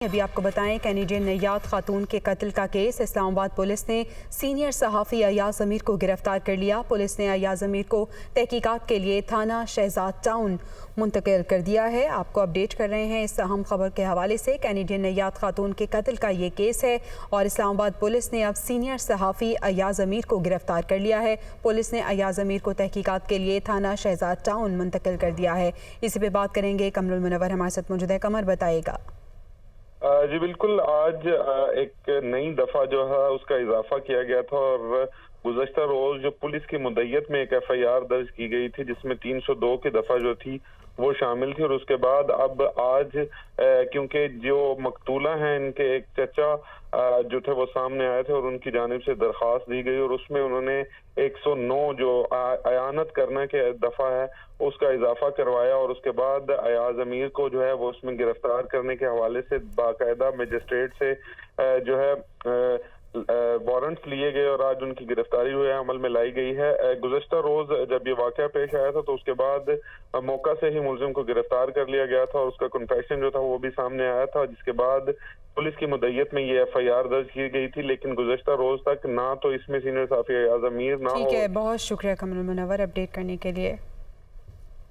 अभी आपको बताएं, कैनेडियन नैयाद खातून के कत्ल का केस। इस्लामाबाद पुलिस ने सीनियर सहाफ़ी अयाज अमीर को गिरफ्तार कर लिया। पुलिस ने अयाज अमीर को तहकीकात के लिए थाना शहजाद टाउन मुंतकिल कर दिया है। आपको अपडेट कर रहे हैं इस अहम खबर के हवाले से। कैनेडियन नैयाद खातून के कत्ल का ये केस है और इस्लामाबाद पुलिस ने अब सीनियर सहाफ़ी अयाज अमीर को गिरफ्तार कर लिया है। पुलिस ने अयाज अमीर को तहकीकात के लिए थाना शहजाद टाउन मुंतकिल कर दिया है। इसी पे बात करेंगे, कमरुल मुनव्वर हमारे साथ मौजूद है। कमर, बताएगा। जी बिल्कुल, आज एक नई दफा जो है उसका इजाफा किया गया था और गुज़श्ता रोज जो पुलिस की मुद्दत में एक FIR दर्ज की गई थी जिसमें 302 की दफा जो थी वो शामिल थी। और उसके बाद अब आज क्योंकि जो मकतूला हैं इनके एक चचा जो थे वो सामने आए थे और उनकी जानिब से दरख्वास्त दी गई और उसमें उन्होंने 109 जो अयानत करने के दफा है उसका इजाफा करवाया और उसके बाद अयाज अमीर को जो है वो उसमें गिरफ्तार करने के हवाले से बाकायदा मजिस्ट्रेट से जो है वारंट्स लिए गए और आज उनकी गिरफ्तारी जो है अमल में लाई गई है। गुज़श्ता रोज जब ये वाकया पेश आया था तो उसके बाद मौका से ही मुलजिम को गिरफ्तार कर लिया गया था और उसका कन्फेशन जो था वो भी सामने आया था, जिसके बाद पुलिस की मुद्दत में ये FIR दर्ज की गई थी। लेकिन गुज़श्ता रोज तक ना तो इसमें सीनियर सहाफ़ी अयाज अमीर ना ठीक है, बहुत शुक्रिया कमरुल मुनव्वर अपडेट करने के लिए।